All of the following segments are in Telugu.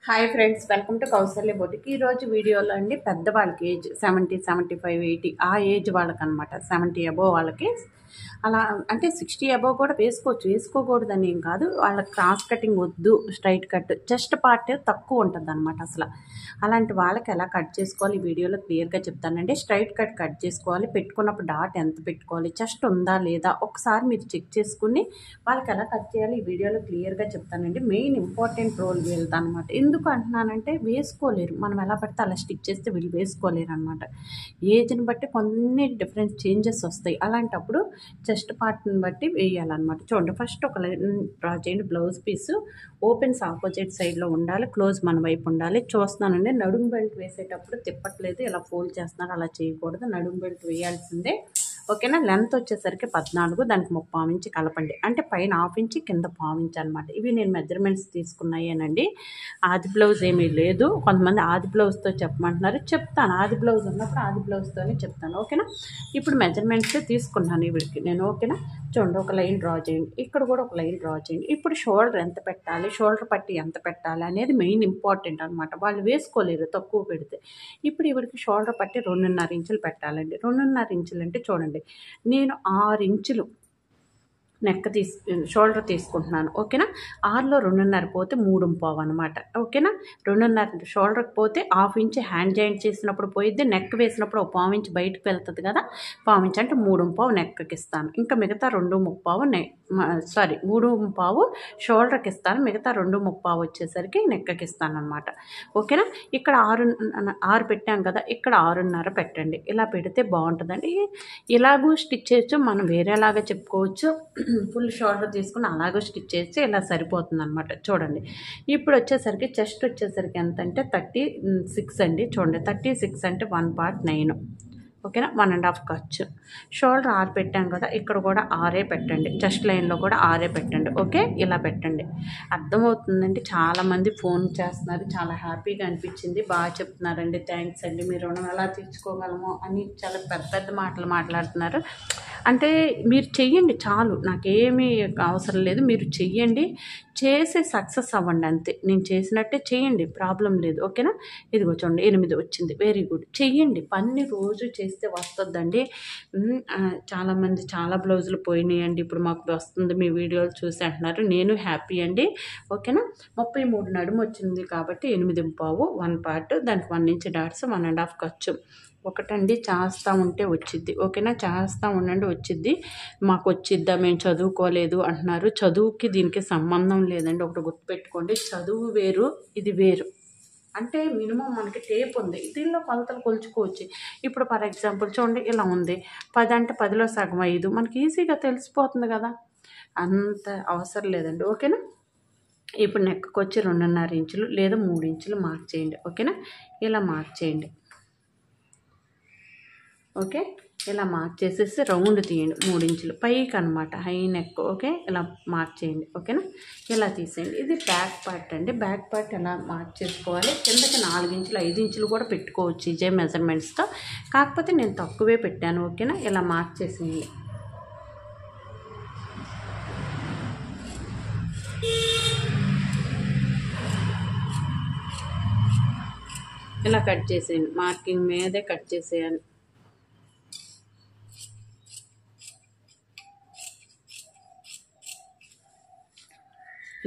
Hi friends, welcome to Kausalya boutique. ఈ రోజు వీడియోలో అండి పెద్దవాళ్ళకి ఏజ్ 70, 75, 80 ఆ ఏజ్ వాళ్ళకి అనమాట. 70 అబోవ్ వాళ్ళకి అలా అంటే 60 అబోవ్ కూడా వేసుకోవచ్చు, వేసుకోకూడదని ఏం కాదు. వాళ్ళకి క్రాస్ కటింగ్ వద్దు, స్ట్రైట్ కట్, చెస్ట్ పార్ట్ తక్కువ ఉంటుంది అనమాట. అసలు అలాంటి వాళ్ళకి ఎలా కట్ చేసుకోవాలి ఈ వీడియోలో క్లియర్గా చెప్తానండి. స్ట్రైట్ కట్ చేసుకోవాలి. పెట్టుకున్నప్పుడు డాట్ ఎంత పెట్టుకోవాలి, చెస్ట్ ఉందా లేదా ఒకసారి మీరు చెక్ చేసుకుని వాళ్ళకి ఎలా కట్ చేయాలి ఈ వీడియోలో క్లియర్గా చెప్తానండి. మెయిన్ ఇంపార్టెంట్ రోల్ వీళ్ళది అనమాట. ఎందుకు అంటున్నానంటే వేసుకోలేరు, మనం ఎలా పడితే అలా స్టిక్ చేస్తే వీళ్ళు వేసుకోలేరు అనమాట. ఏజ్ని బట్టి కొన్ని డిఫరెంట్ చేంజెస్ వస్తాయి. అలాంటప్పుడు చెస్ట్ పార్ట్ని బట్టి వేయాలన్నమాట. చూడండి, ఫస్ట్ ఒక లైన్ డ్రా చేయండి. బ్లౌజ్ పీసు ఓపెన్స్ ఆపోజిట్ సైడ్లో ఉండాలి, క్లోజ్ మన వైపు ఉండాలి. చూస్తున్నానండి, నడుము బెల్ట్ వేసేటప్పుడు తిప్పట్లేదు, ఇలా ఫోల్డ్ చేస్తున్నారు, అలా చేయకూడదు. నడుము బెల్ట్ వేయాల్సిందే, ఓకేనా. లెంత్ వచ్చేసరికి 14, దానికి 3.5 ఇంచ్ కలపండి. అంటే పైన 1/2 ఇంచ్, కింద 1/4 ఇంచ్ అనమాట. ఇవి నేను మెజర్మెంట్స్ తీసుకున్నాయేనండి. ఆది బ్లౌజ్ ఏమీ లేదు. కొంతమంది ఆది బ్లౌజ్తో చెప్పమంటున్నారు, చెప్తాను. ఆది బ్లౌజ్ ఉన్నప్పుడు ఆది బ్లౌజ్తోనే చెప్తాను, ఓకేనా. ఇప్పుడు మెజర్మెంట్స్ తీసుకున్నాను వీడికి నేను, ఓకేనా. చూడండి, ఒక లైన్ డ్రా చేయండి, ఇక్కడ కూడా ఒక లైన్ డ్రా చేయండి. ఇప్పుడు షోల్డర్ ఎంత పెట్టాలి, షోల్డర్ పట్టి ఎంత పెట్టాలి అనేది మెయిన్ ఇంపార్టెంట్ అనమాట. వాళ్ళు వేసుకోలేరు తక్కువ పెడితే. ఇప్పుడు ఇవిడికి షోల్డర్ పట్టి 2.5 ఇంచులు పెట్టాలండి. 2.5 ఇంచులు అంటే చూడండి, నేను 6 ఇంచులు నెక్ షోల్డర్ తీసుకుంటున్నాను, ఓకేనా. 6లో 2.5 పోతే 3.5 అనమాట, ఓకేనా. 2.5 షోల్డర్కి పోతే 1/2 ఇంచ్ హ్యాండ్ జాయింట్ చేసినప్పుడు పోయిద్ది. నెక్ వేసినప్పుడు 1/4 ఇంచ్ బయటకు వెళ్తుంది కదా, 1/4 ఇంచ్ అంటే 3.5 నెక్కి ఇస్తాను. ఇంకా మిగతా 2.5 3.5 షోల్డర్కి ఇస్తాను. మిగతా 2.5 వచ్చేసరికి నెక్కి ఇస్తాను అనమాట, ఓకేనా. ఇక్కడ 6 పెట్టాం కదా, ఇక్కడ 6.5 పెట్టండి. ఇలా పెడితే బాగుంటుందండి. ఇలాగూ స్టిచ్ చేయొచ్చు, మనం వేరేలాగా చెప్పుకోవచ్చు. ఫుల్ షోల్డర్ తీసుకుని అలాగే స్టిచ్ చేస్తే ఇలా సరిపోతుంది అనమాట. చూడండి, ఇప్పుడు వచ్చేసరికి చెస్ట్ వచ్చేసరికి ఎంత అంటే 36 అండి. చూడండి, 36 అంటే 1 part 9, ఓకేనా. 1.5 ఖర్చు. షోల్డర్ 6 పెట్టాం కదా, ఇక్కడ కూడా 6 పెట్టండి. చెస్ట్ లైన్లో కూడా 6 పెట్టండి, ఓకే. ఇలా పెట్టండి. అర్థమవుతుందండి. చాలామంది ఫోన్ చేస్తున్నారు, చాలా హ్యాపీగా అనిపించింది. బాగా చెప్తున్నారండి, థ్యాంక్స్ అండి, మీ రుణం ఎలా తీర్చుకోగలమో అని చాలా పెద్ద పెద్ద మాటలు మాట్లాడుతున్నారు. అంటే మీరు చెయ్యండి చాలు, నాకేమీ అవసరం లేదు. మీరు చెయ్యండి, చేసి సక్సెస్ అవ్వండి అంతే. నేను చేసినట్టే చేయండి, ప్రాబ్లం లేదు, ఓకేనా. ఇదిగో చూడండి, 8 వచ్చింది, వెరీ గుడ్. చెయ్యండి, పని రోజు చేస్తే వస్తుందండి. చాలామంది చాలా బ్లౌజులు పోయినాయండి, ఇప్పుడు మాకు వస్తుంది మీ వీడియోలు చూసి అంటున్నారు. నేను హ్యాపీ అండి, ఓకేనా. 33 నడుము వచ్చింది కాబట్టి 8.5 1 part, దానికి 1 ఇంచ్ డాట్స్, 1.5 ఖర్చు. ఒకటండి, చేస్తూ ఉంటే వచ్చిద్ది, ఓకేనా. చేస్తూ ఉండండి, వచ్చిద్ది. మాకు వచ్చిద్దా, మేము చదువుకోలేదు అంటున్నారు. చదువుకి దీనికి సంబంధం లేదండి. ఒకటి గుర్తుపెట్టుకోండి, చదువు వేరు, ఇది వేరు. అంటే మినిమం మనకి టేప్ ఉంది, దీనిలో కొలతలు కొలుచుకోవచ్చు. ఇప్పుడు ఫర్ ఎగ్జాంపుల్ చూడండి, ఇలా ఉంది. 10 అంటే 10లో సగం 5 మనకి ఈజీగా తెలిసిపోతుంది కదా, అంత అవసరం లేదండి, ఓకేనా. ఇప్పుడు నెక్కి వచ్చి 2.5 ఇంచులు లేదా 3 ఇంచులు మార్క్ చేయండి, ఓకేనా. ఇలా మార్క్ చేయండి, ఓకే. ఇలా మార్క్ చేసేసి రౌండ్ తీయండి 3 ఇంచులు పైకి అనమాట, హై నెక్, ఓకే. ఇలా మార్క్ చేయండి, ఓకేనా. ఇలా తీసేయండి. ఇది బ్యాక్ పార్ట్ అండి. బ్యాక్ పార్ట్ ఎలా మార్క్ చేసుకోవాలి, కిందకి 4 ఇంచులు 5 ఇంచులు కూడా పెట్టుకోవచ్చు ఇదే మెజర్మెంట్స్తో, కాకపోతే నేను తక్కువే పెట్టాను, ఓకేనా. ఇలా మార్క్ చేసేయండి. ఇలా కట్ చేసేయండి, మార్కింగ్ మీదే కట్ చేసేయాలి.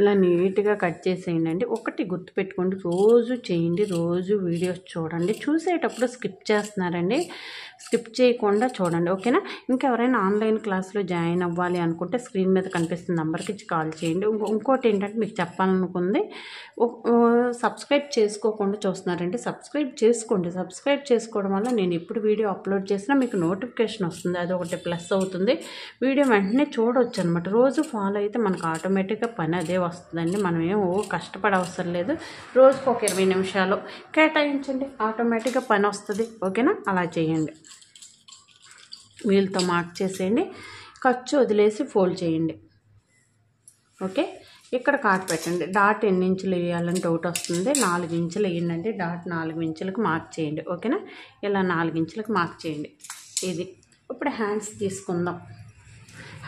ఇలా నీట్గా కట్ చేసేయండి. ఒకటి గుర్తుపెట్టుకోండి, రోజు చేయండి, రోజు వీడియోస్ చూడండి. చూసేటప్పుడు స్కిప్ చేస్తున్నారండి, స్కిప్ చేయకుండా చూడండి, ఓకేనా. ఇంకెవరైనా ఆన్లైన్ క్లాస్లో జాయిన్ అవ్వాలి అనుకుంటే స్క్రీన్ మీద కనిపిస్తున్న నెంబర్కి ఇచ్చి కాల్ చేయండి. ఇంకోటి ఏంటంటే మీకు చెప్పాలనుకుంది, సబ్స్క్రైబ్ చేసుకోకుండా చూస్తున్నారండి, సబ్స్క్రైబ్ చేసుకోండి. సబ్స్క్రైబ్ చేసుకోవడం వల్ల నేను ఎప్పుడు వీడియో అప్లోడ్ చేసినా మీకు నోటిఫికేషన్ వస్తుంది, అదొకటి ప్లస్ అవుతుంది. వీడియో వెంటనే చూడవచ్చు అనమాట. రోజు ఫాలో అయితే మనకు ఆటోమేటిక్గా పని అదే వస్తుందండి. మనం ఏం కష్టపడే అవసరం లేదు. రోజుకు ఒక 20 నిమిషాలు కేటాయించండి, ఆటోమేటిక్గా పని వస్తుంది, ఓకేనా. అలా చేయండి. వీళ్ళతో మార్క్ చేసేయండి, ఖర్చు వదిలేసి ఫోల్డ్ చేయండి, ఓకే. ఇక్కడ కాట్ పెట్టండి. డాట్ ఎన్ని ఇంచులు వేయాలని డౌట్ వస్తుంది, 4 ఇంచులు వేయండి. డాట్ 4 ఇంచులకు మార్క్ చేయండి, ఓకేనా. ఇలా 4 ఇంచులకు మార్క్ చేయండి. ఇది ఇప్పుడు హ్యాండ్స్ తీసుకుందాం.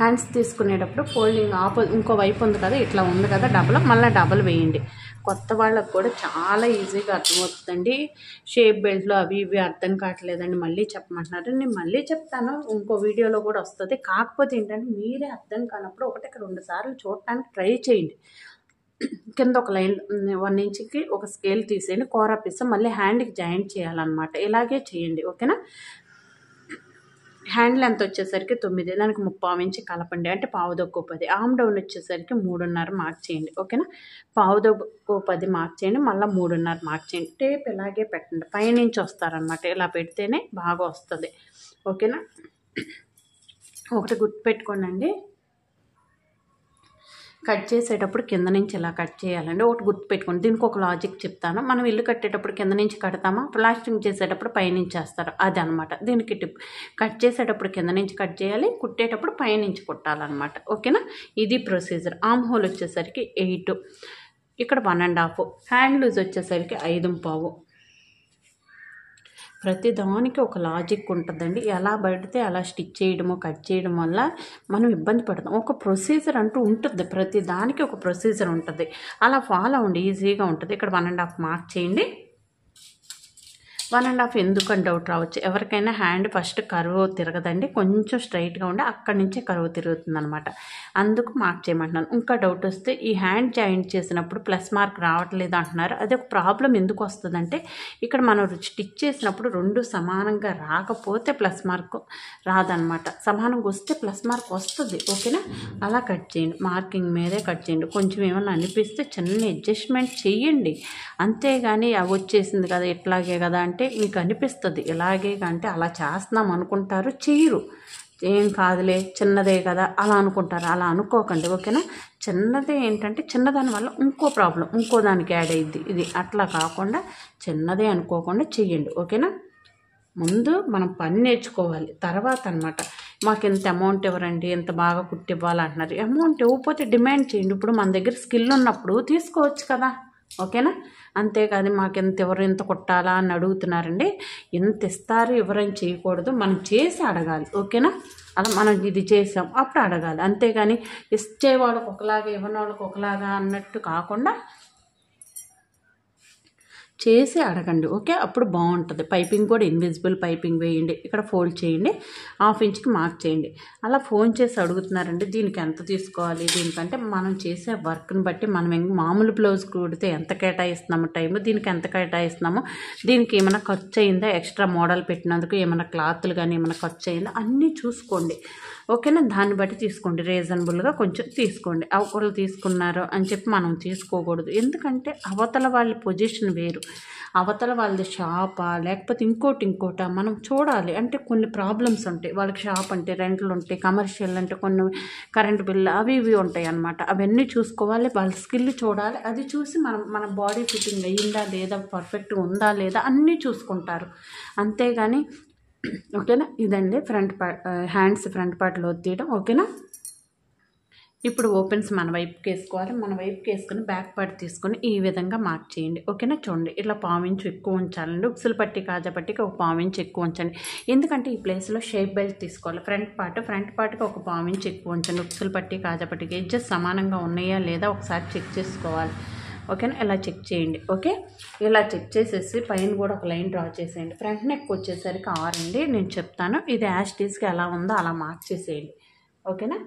హ్యాండ్స్ తీసుకునేటప్పుడు ఫోల్డింగ్ ఇంకో వైపు ఉంది కదా, ఇట్లా ఉంది కదా డబల్, మళ్ళీ డబల్ వేయండి. కొత్త వాళ్ళకు కూడా చాలా ఈజీగా అర్థమవుతుందండి. షేప్ బెల్ట్లు అవి ఇవి అర్థం కావట్లేదండి మళ్ళీ చెప్పమంటున్నారు. నేను మళ్ళీ చెప్తాను, ఇంకో వీడియోలో కూడా వస్తుంది. కాకపోతే ఏంటంటే మీరే అర్థం కానప్పుడు 1-2 సార్లు చూడటానికి ట్రై చేయండి. కింద ఒక లైన్ 1 ఇంచ్కి ఒక స్కేల్ తీసేయండి, కోరా పీస్ మళ్ళీ హ్యాండ్కి జాయింట్ చేయాలన్నమాట. ఇలాగే చేయండి, ఓకేనా. హ్యాండ్ లెంత్ వచ్చేసరికి 9, దానికి 3/4 ఇంచ్ కలపండి, అంటే పావుదొక్కు 10. ఆర్మ్ డౌన్ వచ్చేసరికి 3.5 మార్క్ చేయండి, ఓకేనా. పావుదొక్కు 10 మార్క్ చేయండి, మళ్ళీ 3.5 మార్క్ చేయండి. టేప్ ఇలాగే పెట్టండి, పైనుంచి వస్తారనమాట. ఇలా పెడితేనే బాగా వస్తుంది, ఓకేనా. ఒకటి గుర్తుపెట్టుకోండి, కట్ చేసేటప్పుడు కింద నుంచి ఇలా కట్ చేయాలండి. ఒకటి గుర్తుపెట్టుకోండి, దీనికి ఒక లాజిక్ చెప్తాను. మనం ఇల్లు కట్టేటప్పుడు కింద నుంచి కడతామా, ప్లాస్టింగ్ చేసేటప్పుడు పైనుంచి వేస్తారు, అది అనమాట దీనికి టిప్. కట్ చేసేటప్పుడు కింద నుంచి కట్ చేయాలి, కుట్టేటప్పుడు పైనుంచి కుట్టాలన్నమాట, ఓకేనా. ఇది ప్రొసీజర్. ఆర్మ్ హోల్ వచ్చేసరికి 8, ఇక్కడ 1.5, హ్యాండ్ లూజ్ వచ్చేసరికి 5.5. ప్రతి దానికి ఒక లాజిక్ ఉంటుందండి. ఎలా పడితే అలా స్టిచ్ చేయడము, కట్ చేయడం వల్ల మనం ఇబ్బంది పడతాం. ఒక ప్రొసీజర్ అంటూ ఉంటుంది, ప్రతి దానికి ఒక ప్రొసీజర్ ఉంటుంది. అలా ఫాలో అవ్వండి, ఈజీగా ఉంటుంది. ఇక్కడ 1.5 మార్క్ చేయండి. 1.5 ఎందుకని డౌట్ రావచ్చు ఎవరికైనా. హ్యాండ్ ఫస్ట్ కర్వ్ తిరగదండి, కొంచెం స్ట్రైట్గా ఉండి అక్కడి నుంచే కర్వ్ తిరుగుతుంది అనమాట. అందుకు మార్క్ చేయమంటున్నాను. ఇంకా డౌట్ వస్తే ఈ హ్యాండ్ జాయింట్ చేసినప్పుడు ప్లస్ మార్క్ రావట్లేదు అంటున్నారు. అది ఒక ప్రాబ్లం ఎందుకు వస్తుందంటే, ఇక్కడ మనం స్టిచ్ చేసినప్పుడు 2 సమానంగా రాకపోతే ప్లస్ మార్క్ రాదనమాట. సమానంగా వస్తే ప్లస్ మార్క్ వస్తుంది, ఓకేనా. అలా కట్ చేయండి, మార్కింగ్ మీదే కట్ చేయండి. కొంచెం ఏమైనా అనిపిస్తే చిన్న అడ్జస్ట్మెంట్ చేయండి, అంతేగాని అవి వచ్చేసింది కదా ఇట్లాగే కదా అంటే మీకు అనిపిస్తుంది ఇలాగే, అంటే అలా చేస్తున్నాం అనుకుంటారు, చేయరు. ఏం కాదులే చిన్నదే కదా అలా అనుకుంటారు. అలా అనుకోకండి, ఓకేనా. చిన్నదే ఏంటంటే చిన్నదాని వల్ల ఇంకో ప్రాబ్లం ఇంకో దానికి యాడ్ అయ్యిద్ది. ఇది అట్లా కాకుండా చిన్నదే అనుకోకుండా చెయ్యండి, ఓకేనా. ముందు మనం పని నేర్చుకోవాలి, తర్వాత అనమాట మాకు ఎంత అమౌంట్ ఇవ్వరండి, ఎంత బాగా కుట్టివ్వాలంటున్నారు. అమౌంట్ ఇవ్వకపోతే డిమాండ్ చేయండి. ఇప్పుడు మన దగ్గర స్కిల్ ఉన్నప్పుడు తీసుకోవచ్చు కదా, ఓకేనా. అంతేకాదు మాకు ఎవరు ఎంత కొట్టాలా అని అడుగుతున్నారండి. ఎంత ఇస్తారు ఎవరని చేయకూడదు, మనం చేసి అడగాలి, ఓకేనా. అలా మనం ఇది చేసాం అప్పుడు అడగాలి, అంతేగాని ఇచ్చే వాళ్ళకి ఒకలాగా ఇవ్వని వాళ్ళకి ఒకలాగా అన్నట్టు కాకుండా చేసి అడగండి, ఓకే. అప్పుడు బాగుంటుంది. పైపింగ్ కూడా ఇన్విజిబుల్ పైపింగ్ వేయండి. ఇక్కడ ఫోల్డ్ చేయండి, 1/2 ఇంచ్కి మార్క్ చేయండి. అలా ఫోన్ చేసి అడుగుతున్నారండి దీనికి ఎంత తీసుకోవాలి, దీనికంటే మనం చేసే వర్క్ని బట్టి మనం మామూలు బ్లౌజ్ కుడితే ఎంత కేటాయిస్తున్నాము టైము, దీనికి ఎంత కేటాయిస్తున్నాము, దీనికి ఏమైనా ఖర్చు అయిందా, ఎక్స్ట్రా మోడల్ పెట్టినందుకు ఏమైనా క్లాత్లు కానీ ఏమైనా ఖర్చు అయిందా అన్నీ చూసుకోండి, ఓకేనా. దాన్ని బట్టి తీసుకోండి, రీజనబుల్గా కొంచెం తీసుకోండి. ఒకళ్ళు తీసుకున్నారు అని చెప్పి మనం తీసుకోకూడదు, ఎందుకంటే అవతల వాళ్ళ పొజిషన్ వేరు, అవతల వాళ్ళది షాపా లేకపోతే ఇంకోట మనం చూడాలి. అంటే కొన్ని ప్రాబ్లమ్స్ ఉంటాయి వాళ్ళకి, షాప్ అంటే రెంట్లు ఉంటాయి, కమర్షియల్ అంటే కొన్ని కరెంట్ బిల్లు అవి ఇవి ఉంటాయి అన్నమాట. అవన్నీ చూసుకోవాలి, వాళ్ళ స్కిల్ చూడాలి. అది చూసి మన బాడీ ఫిట్టింగ్ అయ్యిందా లేదా, పర్ఫెక్ట్గా ఉందా లేదా అన్నీ చూసుకుంటారు, అంతేగాని, ఓకేనా. ఇదండి హ్యాండ్స్ ఫ్రంట్ పార్ట్లో తీయడం, ఓకేనా. ఇప్పుడు ఓపెన్స్ మన వైపుకి వేసుకోవాలి, మన వైపుకి వేసుకొని బ్యాక్ పార్ట్ తీసుకొని ఈ విధంగా మార్క్ చేయండి, ఓకేనా. చూడండి ఇట్లా 1/4 ఇంచ్ ఎక్కువ ఉంచాలండి. ఉక్సులు పట్టి కాజా పట్టికి ఒక 1/4 ఇంచ్ ఎక్కువ ఉంచండి, ఎందుకంటే ఈ ప్లేస్లో షేప్ బెల్ట్ తీసుకోవాలి. ఫ్రంట్ పార్ట్కి ఒక 1/4 ఇంచ్ ఎక్కువ ఉంచండి. ఉక్సులు పట్టి కాజా పట్టికి ఎడ్జెస్ సమానంగా ఉన్నాయా లేదా ఒకసారి చెక్ చేసుకోవాలి, ఓకేనా. ఇలా చెక్ చేయండి, ఓకే. ఇలా చెక్ చేసేసి పైన కూడా ఒక లైన్ డ్రా చేసేయండి. ఫ్రంట్ నెక్ వచ్చేసరికి 6 అండి, నేను చెప్తాను. ఇది యాస్టీస్కి ఎలా ఉందో అలా మార్క్ చేసేయండి, ఓకేనా.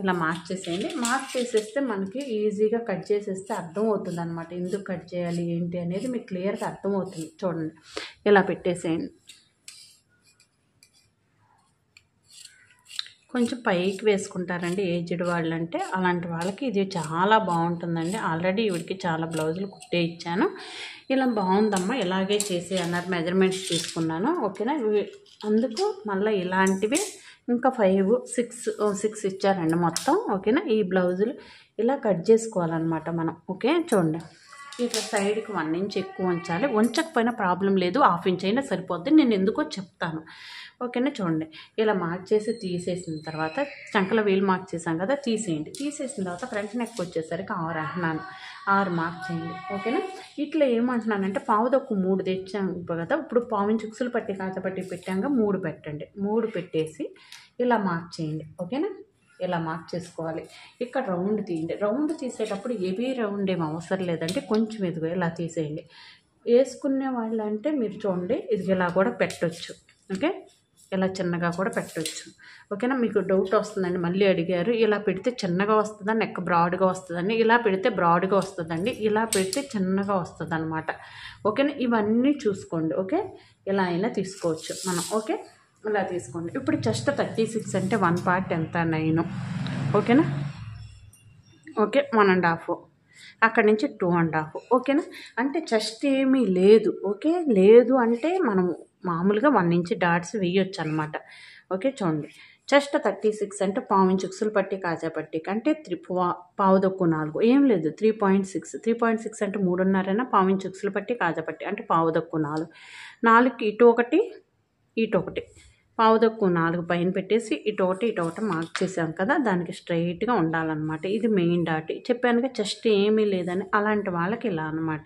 ఇలా మార్క్ చేసేయండి. మార్క్ చేసేస్తే మనకి ఈజీగా కట్ చేసేస్తే అర్థమవుతుంది అనమాట, ఎందుకు కట్ చేయాలి ఏంటి అనేది మీకు క్లియర్గా అర్థమవుతుంది. చూడండి ఇలా పెట్టేసేయండి. కొంచెం పైకి వేసుకుంటారండి ఏజ్డ్ వాళ్ళంటే, అలాంటి వాళ్ళకి ఇది చాలా బాగుంటుందండి. ఆల్రెడీ వీడికి చాలా బ్లౌజులు కుట్టే ఇచ్చాను. ఇలా బాగుందమ్మా ఇలాగే చేసి అన్నారు, మెజర్మెంట్స్ తీసుకున్నాను, ఓకేనా. అందుకు మళ్ళీ ఇలాంటివి ఇంకా 5, 6 ఇచ్చారండి మొత్తం, ఓకేనా. ఈ బ్లౌజులు ఇలా కట్ చేసుకోవాలన్నమాట మనం, ఓకే. చూడండి ఇట్లా సైడ్కి 1 ఇంచ్ ఎక్కువ ఉంచాలి, ఉంచకపోయినా ప్రాబ్లం లేదు, 1/2 ఇంచ్ అయినా సరిపోద్ది, నేను ఎందుకో చెప్తాను, ఓకేనా. చూడండి ఇలా మార్క్ చేసి తీసేసిన తర్వాత చంకల వీల్ మార్క్ చేసాం కదా, తీసేయండి. తీసేసిన తర్వాత ఫ్రంట్ నెక్ వచ్చేసరికి 6 అంటున్నాను, 6 మార్క్ చేయండి, ఓకేనా. ఇట్లా ఏమంటున్నానంటే పావుదొక్కు 3 తెచ్చాం కదా, ఇప్పుడు 1/4 ఇంచ్ ఉక్సులు పట్టి కాచపట్టి పెట్టాక 3 పెట్టండి. 3 పెట్టేసి ఇలా మార్క్ చేయండి, ఓకేనా. ఇలా మార్క్ చేసుకోవాలి. ఇక్కడ రౌండ్ తీయండి. రౌండ్ తీసేటప్పుడు హెవీ రౌండ్ ఏం అవసరం లేదండి, కొంచెం ఇదిగో ఇలా తీసేయండి. వేసుకునే వాళ్ళు అంటే మీరు చూడండి, ఇది ఇలా కూడా పెట్టొచ్చు. ఓకే, ఇలా చిన్నగా కూడా పెట్టొచ్చు. ఓకేనా, మీకు డౌట్ వస్తుందండి, మళ్ళీ అడిగారు ఇలా పెడితే చిన్నగా వస్తుందా నెక్ బ్రాడ్గా వస్తుందండి. ఇలా పెడితే బ్రాడ్గా వస్తుందండి, ఇలా పెడితే చిన్నగా వస్తుంది అనమాట. ఓకేనా, ఇవన్నీ చూసుకోండి. ఓకే, ఇలా అయినా తీసుకోవచ్చు మనం. ఓకే, ఇలా తీసుకోండి. ఇప్పుడు చెస్ట్ 36 అంటే 1 పార్ట్ ఎంత, 9. ఓకేనా, ఓకే 1.5, అక్కడి నుంచి 2.5. ఓకేనా, అంటే చెస్ట్ ఏమీ లేదు. ఓకే, లేదు అంటే మనం మామూలుగా 1 ఇంచ్ డాట్స్ వేయొచ్చు అనమాట. ఓకే, చూడండి చెస్ట్ 36 అంటే 1/4 ఇంచ్ ఉక్సులు పట్టి కాజా పట్టికి అంటే 3.4 ఏం లేదు, 3.6 అంటే 3.5 1/4 ఇంచ్ ఉక్సులు పట్టి కాజా పట్టి అంటే 4.4. 4కి ఇటు ఒకటి ఇటు ఒకటి 4 పైన పెట్టేసి ఇటు ఒకటి మార్క్ చేసాం కదా, దానికి స్ట్రైట్గా ఉండాలన్నమాట. ఇది మెయిన్ డాట్. చెప్పానుగా చెస్ట్ ఏమీ లేదని, అలాంటి వాళ్ళకి ఇలా అనమాట.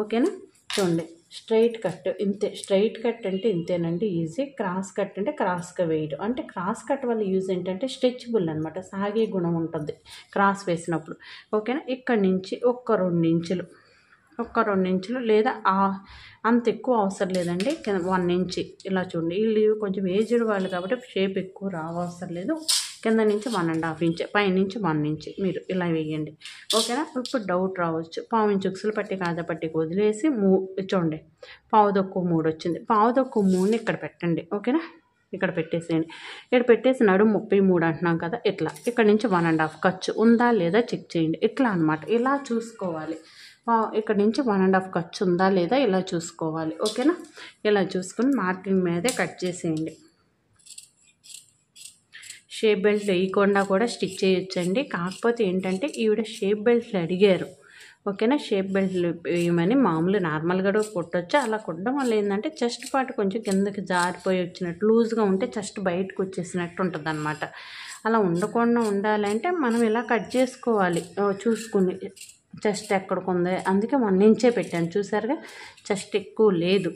ఓకేనా, చూడండి స్ట్రైట్ కట్ ఇంతే. స్ట్రైట్ కట్ అంటే ఇంతేనండి, ఈజీ. క్రాస్ కట్ అంటే క్రాస్గా వేయడం. అంటే క్రాస్ కట్ వల్ల యూజ్ ఏంటంటే స్ట్రెచబుల్ అనమాట, సాగే గుణం ఉంటుంది క్రాస్ వేసినప్పుడు. ఓకేనా, ఇక్కడి నుంచి ఒక 2 ఇంచులు లేదా అంత ఎక్కువ అవసరం లేదండి, 1 ఇంచ్ ఇలా చూడండి. వీళ్ళు కొంచెం ఏజ్డ్ వాళ్ళు కాబట్టి షేప్ ఎక్కువ రావసరం లేదు. కింద నుంచి 1.5 ఇంచ్, పైనుంచి 1 ఇంచ్ మీరు ఇలా వేయండి. ఓకేనా, ఇప్పుడు డౌట్ రావచ్చు, 1/4 ఇంచ్ ఉక్సులు పట్టి కాజా పట్టికి వదిలేసి చూడండి 1/4 వచ్చింది. 1/4 ఇక్కడ పెట్టండి. ఓకేనా, ఇక్కడ పెట్టేసేయండి. ఇక్కడ పెట్టేసి నడుము 33 అంటున్నాం కదా, ఇట్లా ఇక్కడ నుంచి 1.5 ఖర్చు ఉందా లేదా చెక్ చేయండి. ఇట్లా అనమాట, ఇలా చూసుకోవాలి. ఇక్కడ నుంచి 1.5 ఖర్చు ఉందా లేదా ఇలా చూసుకోవాలి. ఓకేనా, ఇలా చూసుకుని మార్కింగ్ మీదే కట్ చేసేయండి. షేప్ బెల్ట్ వేయకుండా కూడా స్టిచ్ చేయొచ్చండి. కాకపోతే ఏంటంటే ఈవిడ షేప్ బెల్ట్లు అడిగారు. ఓకేనా, షేప్ బెల్ట్లు వేయమని మామూలు నార్మల్గా కుట్టొచ్చు. అలా కుట్టడం వల్ల ఏంటంటే చెస్ట్ పార్ట్ కొంచెం కిందకి జారిపోయి వచ్చినట్టు, లూజ్గా ఉంటే చెస్ట్ బయటకు వచ్చేసినట్టు ఉంటుంది అనమాట. అలా ఉండకుండా ఉండాలంటే మనం ఇలా కట్ చేసుకోవాలి చూసుకుని. చెస్ట్ ఎక్కడికి ఉంది, అందుకే 1 ఇంచే పెట్టాను. చూసారుగా, చెస్ట్ ఎక్కువ లేదు.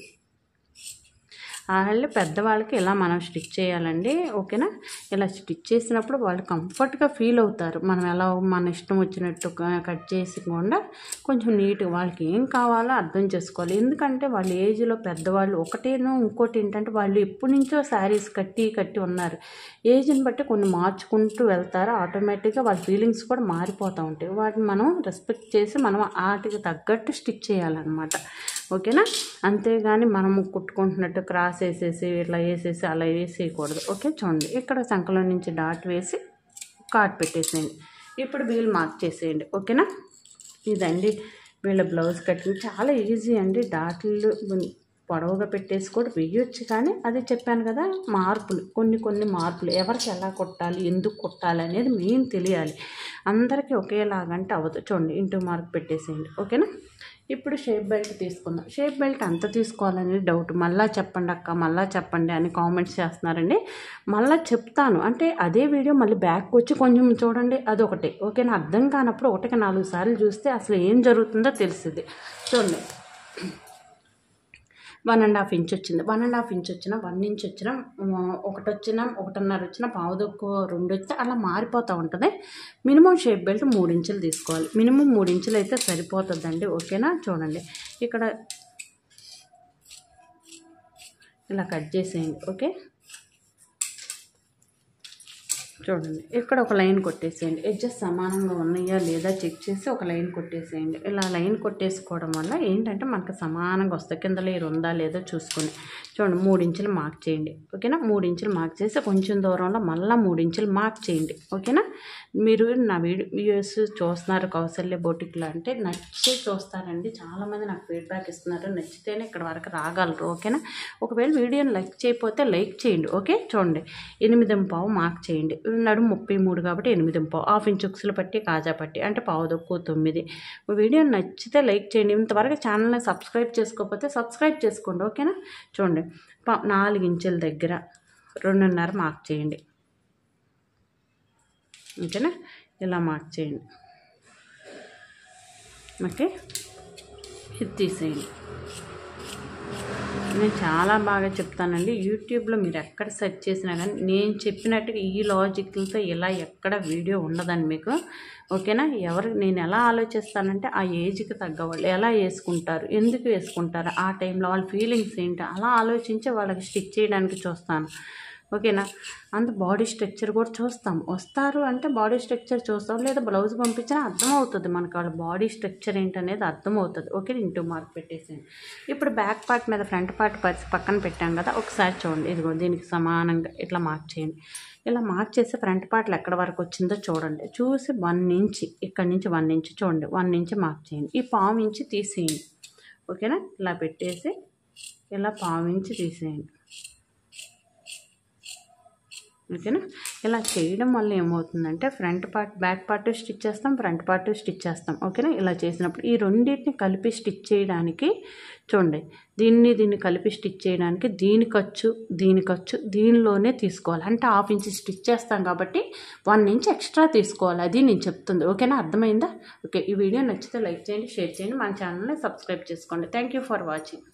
వాళ్ళు పెద్దవాళ్ళకి ఇలా మనం స్టిచ్ చేయాలండి. ఓకేనా, ఇలా స్టిచ్ చేసినప్పుడు వాళ్ళు కంఫర్ట్గా ఫీల్ అవుతారు. మనం ఎలా మన ఇష్టం వచ్చినట్టు కట్ చేసుకుండా కొంచెం నీట్గా వాళ్ళకి ఏం కావాలో అర్థం చేసుకోవాలి. ఎందుకంటే వాళ్ళ ఏజ్లో పెద్దవాళ్ళు ఒకటేనో, ఇంకోటి ఏంటంటే వాళ్ళు ఎప్పటి నుంచో శారీస్ కట్టి ఉన్నారు. ఏజ్ని బట్టి కొన్ని మార్చుకుంటూ వెళ్తారు. ఆటోమేటిక్గా వాళ్ళ ఫీలింగ్స్ కూడా మారిపోతూ ఉంటాయి. వాటిని మనం రెస్పెక్ట్ చేసి మనం వాటికి తగ్గట్టు స్టిచ్ చేయాలన్నమాట. ఓకేనా, అంతేగాని మనము కుట్టుకుంటున్నట్టు క్రాస్ వేసేసి ఇట్లా వేసేసి అలా వేసేయకూడదు. ఓకే, చూడండి ఇక్కడ సంకలం నుంచి డాట్ వేసి కాట్ పెట్టేసేయండి. ఇప్పుడు వీళ్ళు మార్క్ చేసేయండి. ఓకేనా, ఇదండి వీళ్ళ బ్లౌజ్ కటింగ్. చాలా ఈజీ అండి. డాట్లు పొడవుగా పెట్టేసి కూడా వేయొచ్చు, కానీ అదే చెప్పాను కదా, మార్పులు కొన్ని మార్పులు ఎవరికి ఎలా కుట్టాలి, ఎందుకు కుట్టాలి అనేది మెయిన్ తెలియాలి. అందరికీ ఒకేలాగంటే అవ్వదు. చూడండి ఇంటూ మార్క్ పెట్టేసేయండి. ఓకేనా, ఇప్పుడు షేప్ బెల్ట్ తీసుకుందాం. షేప్ బెల్ట్ ఎంత తీసుకోవాలనేది డౌట్. మళ్ళీ చెప్పండి అక్క, మళ్ళీ చెప్పండి అని కామెంట్స్ చేస్తున్నారండి. మళ్ళీ చెప్తాను అంటే అదే వీడియో మళ్ళీ బ్యాక్ వచ్చి కొంచెం చూడండి, అదొకటి. ఓకేనా, అర్థం కానప్పుడు 1కి 4 సార్లు చూస్తే అసలు ఏం జరుగుతుందో తెలుస్తుంది. చూడండి 1.5 ఇంచ్ వచ్చింది. 1.5 ఇంచ్ వచ్చినా, 1 ఇంచ్ వచ్చినా, 1 వచ్చినా, 1.5 వచ్చినా, 1/4, 2 వస్తే అలా మారిపోతూ ఉంటుంది. మినిమం షేప్ బెల్ట్ 3 ఇంచులు తీసుకోవాలి. మినిమం 3 ఇంచులు అయితే సరిపోతుందండి. ఓకేనా, చూడండి ఇక్కడ ఇలా కట్ చేసేయండి. ఓకే, చూడండి ఇక్కడ ఒక లైన్ కొట్టేసేయండి. ఎడ్జెస్ సమానంగా ఉన్నాయా లేదా చెక్ చేసి ఒక లైన్ కొట్టేసేయండి. ఇలా లైన్ కొట్టేసుకోవడం వల్ల ఏంటంటే మనకు సమానంగా వస్తాయి. కింద లేయర్ ఉందా లేదా చూసుకొని చూడండి 3 ఇంచులు మార్క్ చేయండి. ఓకేనా, 3 ఇంచులు మార్క్ చేసి కొంచెం దూరంలో మళ్ళీ 3 ఇంచులు మార్క్ చేయండి. ఓకేనా, మీరు నా వీడియోస్ చూస్తున్నారు కౌసల్య బొటిక్లో అంటే నచ్చి చూస్తారండి. చాలామంది నాకు ఫీడ్బ్యాక్ ఇస్తున్నారు, నచ్చితేనే ఇక్కడ వరకు రాగలరు. ఓకేనా, ఒకవేళ వీడియోని లైక్ చేయకపోతే లైక్ చేయండి. ఓకే, చూడండి 8.5 మార్క్ చేయండి. నడుము 33 కాబట్టి 8.5, 1/2 ఇంచ్ ఉక్సులు పట్టి కాజా పట్టి అంటే 1/4, 9. వీడియో నచ్చితే లైక్ చేయండి. ఇంతవరకు ఛానల్ని సబ్స్క్రైబ్ చేసుకోకపోతే సబ్స్క్రైబ్ చేసుకోండి. ఓకేనా, చూడండి 4 ఇంచుల దగ్గర 2.5 మార్క్ చేయండి. ఓకేనా, ఇలా మార్క్ చేయండి. ఓకే, ఇది తీసేయండి. నేను చాలా బాగా చెప్తానండి. యూట్యూబ్లో మీరు ఎక్కడ సెర్చ్ చేసినా కానీ నేను చెప్పినట్టుగా ఈ లాజిక్లతో ఇలా ఎక్కడ వీడియో ఉండదండి మీకు. ఓకేనా? నేను ఎలా ఆలోచిస్తానంటే ఆ ఏజ్కి తగ్గవాళ్ళు ఎలా వేసుకుంటారు, ఎందుకు వేసుకుంటారు, ఆ టైంలో వాళ్ళ ఫీలింగ్స్ ఏంటి, అలా ఆలోచించి వాళ్ళకి స్టిచ్ చేయడానికి చూస్తాను. ఓకేనా? అంత బాడీ స్ట్రక్చర్ కూడా చూస్తాం. వస్తారు అంటే బాడీ స్ట్రక్చర్ చూస్తాం, లేదా బ్లౌజ్ పంపించినా అర్థమవుతుంది మనకు వాళ్ళ బాడీ స్ట్రక్చర్ ఏంటనేది అర్థమవుతుంది. ఓకే, ఇంటూ మార్క్ పెట్టేసాను. ఇప్పుడు బ్యాక్ పార్ట్ మీద ఫ్రంట్ పార్ట్ పక్కన పెట్టాం కదా, ఒకసారి చూడండి. ఇదిగో దీనికి సమానంగా ఇట్లా మార్క్ చేయండి. ఇలా మార్క్ చేసి ఫ్రంట్ పార్ట్లో ఎక్కడ వరకు వచ్చిందో చూడండి. చూసి 1 ఇంచ్, ఇక్కడ నుంచి 1 ఇంచ్ చూడండి, 1 ఇంచ్ మార్క్ చేయండి. ఈ 1/2 ఇంచ్ తీసేయండి. ఓకేనా? ఇలా పెట్టేసి ఇలా 1/2 ఇంచ్ తీసేయండి. ఓకేనా? ఇలా చేయడం వల్ల ఏమవుతుందంటే front part back part stitch చేస్తాం, ఫ్రంట్ పార్ట్ స్టిచ్ చేస్తాం. ఓకేనా? ఇలా చేసినప్పుడు ఈ రెండింటిని కలిపి స్టిచ్ చేయడానికి చూడండి, దీన్ని కలిపి స్టిచ్ చేయడానికి దీని ఖర్చు దీనిలోనే తీసుకోవాలి. అంటే 1/2 ఇంచ్ స్టిచ్ చేస్తాం కాబట్టి 1 ఇంచ్ ఎక్స్ట్రా తీసుకోవాలి. అది నేను చెప్తుంది. ఓకేనా? అర్థమైందా? ఓకే, ఈ వీడియో నచ్చితే లైక్ చేయండి, షేర్ చేయండి, మన ఛానల్ని సబ్స్క్రైబ్ చేసుకోండి. Thank you for watching.